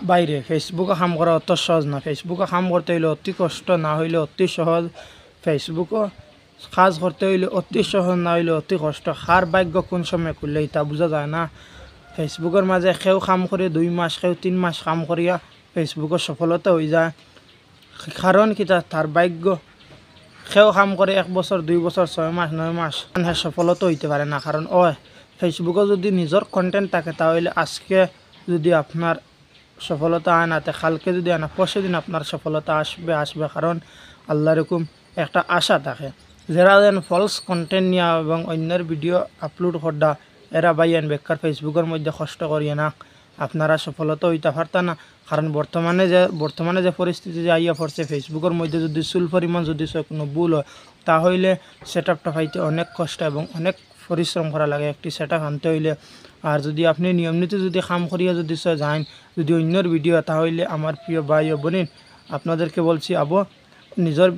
বাইরে ফেসবুকে কাম করা অত সহজ না। ফেসবুকে কাম করতে হইলে অতি কষ্ট, না হইলে অতি সহজ। ফেসবুকও কাজ করতে হইলে অতি সহজ, না হইলে অতি কষ্ট। কার ভাগ্য কোন সময় খুললে তা বোঝা যায় না। ফেসবুকের মাঝে কেউ কাম করে 2 মাস, কেউ 3 মাস কাম করিয়া ফেসবুকের সফলতা হয়ে যায়। কারণ কি তার ভাগ্য। কেউ কাম করে 1 বছর, 2 বছর, 6 মাস, 9 মাস সফলতা হইতে পারে না। কারণ ফেসবুকে যদি নিজের কন্টেন্ট থাকে তাহলে আজকে যদি আপনার সফলতা আয় না, কালকে যদি আনা পরশু দিন আপনার সফলতা আসবে। কারণ আল্লাহ এরকম একটা আশা থাকে। যারা যেন ফলস কন্টেন্ট নিয়ে এবং অন্যের ভিডিও আপলোড করডা, এরা বাইয়ান বেকার ফেসবুকের মধ্যে কষ্ট করিয়ে না, আপনারা সফলতা হইতে পারতা না। কারণ বর্তমানে যে পরিস্থিতি যে আইয়া পড়ছে, ফেসবুকের মধ্যে যদি চুল পরিমাণ যদি কোনো ভুল হয় তাহলে সেট আপটা পাইতে অনেক কষ্ট এবং অনেক পরিশ্রম করা লাগে একটি সেট আপ আনতে হইলে। আর যদি আপনি নিয়মিত যদি কাম করিয়া যদি যান, যদি অন্যর ভিডিও, তাহলে আমার প্রিয় ভাই ও বোন আপনাদেরকে বলছি, নিজের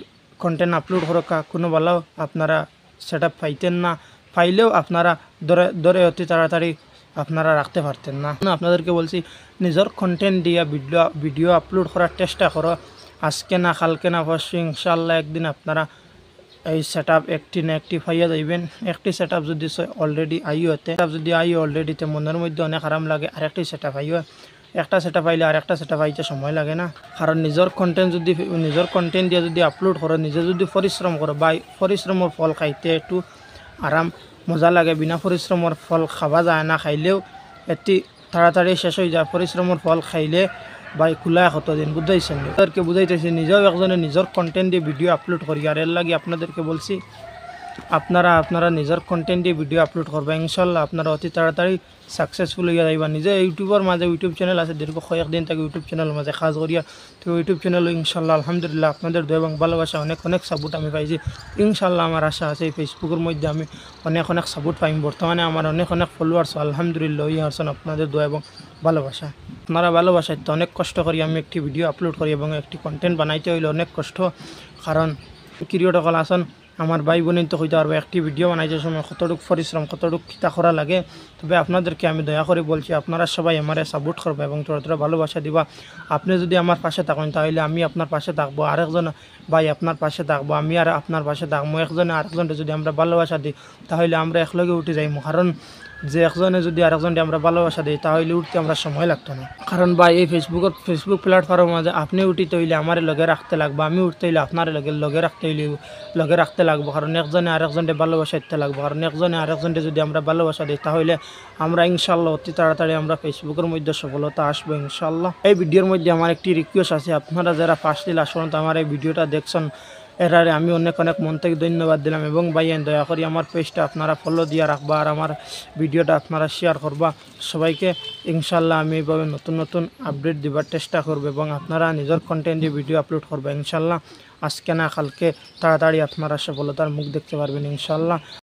কন্টেন্ট আপলোড করা কোনো ভালো আপনারা সেট আপ পাইতেন না। পাইলেও আপনারা ধরে অতি তাড়াতাড়ি আপনারা রাখতে পারতেন না। আপনাদেরকে বলছি, নিজের কন্টেন্ট দিয়ে ভিডিও আপলোড করার চেষ্টা করো। আজকে না কালকে না পরশু ইনশাআল্লাহ একদিন আপনারা এই সেট আপ একটি না একটি পাইয়া যাইবেন। একটি সেট আপ যদি অলরেডি অলরেডিতে মনের মধ্যে অনেক আরাম লাগে। আরেকটি সেট আপ একটা সেট আপ পাইলে আরেকটা সেট আপ আইতে সময় লাগে না। কারণ নিজের কন্টেন্ট দিয়ে যদি আপলোড করো, নিজে যদি পরিশ্রম করো, বা পরিশ্রমের ফল খাইতে একটু আরাম মজা লাগে। বিনা পরিশ্রমের ফল খাওয়া যায় না, খাইলেও এটি তাড়াতাড়ি শেষ হয়ে যায়। পরিশ্রমের ফল খাইলে ভাই কুলায় কতদিন, বুঝাইছেন? তাদেরকে বুঝাইতেছি, নিজেও একজনে নিজের কন্টেন্ট দিয়ে ভিডিও আপলোড করি। আর এর লাগে আপনাদেরকে বলছি, আপনারা নিজের কন্টেন্ট দিয়ে ভিডিও আপলোড করবেন, ইনশাল্লাহ আপনারা অতি তাড়াতাড়ি সাকসেসফুল হইয়া যাইবা। নিজে ইউটিউবের মাঝে ইউটিউব চ্যানেল আছে, দীর্ঘ কয়েকদিন থেকে ইউটিউব চ্যানেলের মাঝে কাজ করিয়া, তো ইউটিউব চ্যানেল ইনশাল্লাহ আলহামদুলিল্লাহ আপনাদের দয়া এবং ভালোবাসা অনেক সাপোর্ট আমি পাইছি। ইনশাল্লাহ আমার আশা আছে এই ফেসবুকের মধ্যে আমি অনেক সাপোর্ট পাইম। বর্তমানে আমার অনেক আলহামদুলিল্লাহ ইয়ে আসছেন আপনাদের দয়া এবং ভালোবাসা। আপনারা ভালোবাসায় তো অনেক কষ্ট করি আমি একটি ভিডিও আপলোড করি এবং একটি কন্টেন্ট বানাইতে হইলে অনেক কষ্ট। কারণ ক্রিয়েটর আসন আমার ভাই বোন তো হইতে পারবে একটি ভিডিও বানাইতে সময় কতটুকু পরিশ্রম, কতটুকু খিতা করা লাগে। তবে আপনাদেরকে আমি দয়া করে বলছি, আপনারা সবাই আমারে সাপোর্ট করবে এবং তোরা ভালোবাসা দিবা। আপনি যদি আমার পাশে থাকেন তাহলে আমি আপনার পাশে থাকবো, আরেকজন ভাই আপনার পাশে থাকবো, আমি আর আপনার পাশে থাকবো। একজনে আরেকজনকে যদি আমরা ভালোবাসা দিই তাহলে আমরা একলগে উঠে যাইমু। কারণ যে একজনে যদি আরেকজনকে আমরা ভালোবাসা দিই তাহলে উঠতে আমরা সময় লাগতো না। কারণ ভাই এই ফেসবুক প্ল্যাটফর্মের মাঝে আপনি উঠিতে হইলে আমার লগে রাখতে লাগবে, আমি উঠতে হইলে আপনার লগে রাখতে লাগবো। কারণ একজনে আরেকজনকে ভালোবাসা দিতে লাগবো। কারণ একজনে আরেকজনকে যদি আমরা ভালোবাসা দিই তাহলে আমরা ইনশাল্লাহ অতি তাড়াতাড়ি আমরা ফেসবুকের মধ্যে সফলতা আসবো ইনশাল্লাহ। এই ভিডিওর মধ্যে আমার একটি রিকোয়েস্ট আছে, আপনারা যারা ফার্স্ট দিন আসুন আমার এই ভিডিওটা দেখছেন, এরারে আমি অনেক মন থেকে ধন্যবাদ দিলাম। এবং ভাইয়েন দয়া করি আমার পেজটা আপনারা ফলো দিয়ে রাখবা আর আমার ভিডিওটা আপনারা শেয়ার করবা সবাইকে। ইনশাল্লাহ আমি এইভাবে নতুন আপডেট দেবার চেষ্টা করব এবং আপনারা নিজের কন্টেন্ট দিয়ে ভিডিও আপলোড করবেন ইনশাল্লাহ। আজকে না কালকে তাড়াতাড়ি আপনারা সফলতার মুখ দেখতে পারবেন ইনশাল্লাহ।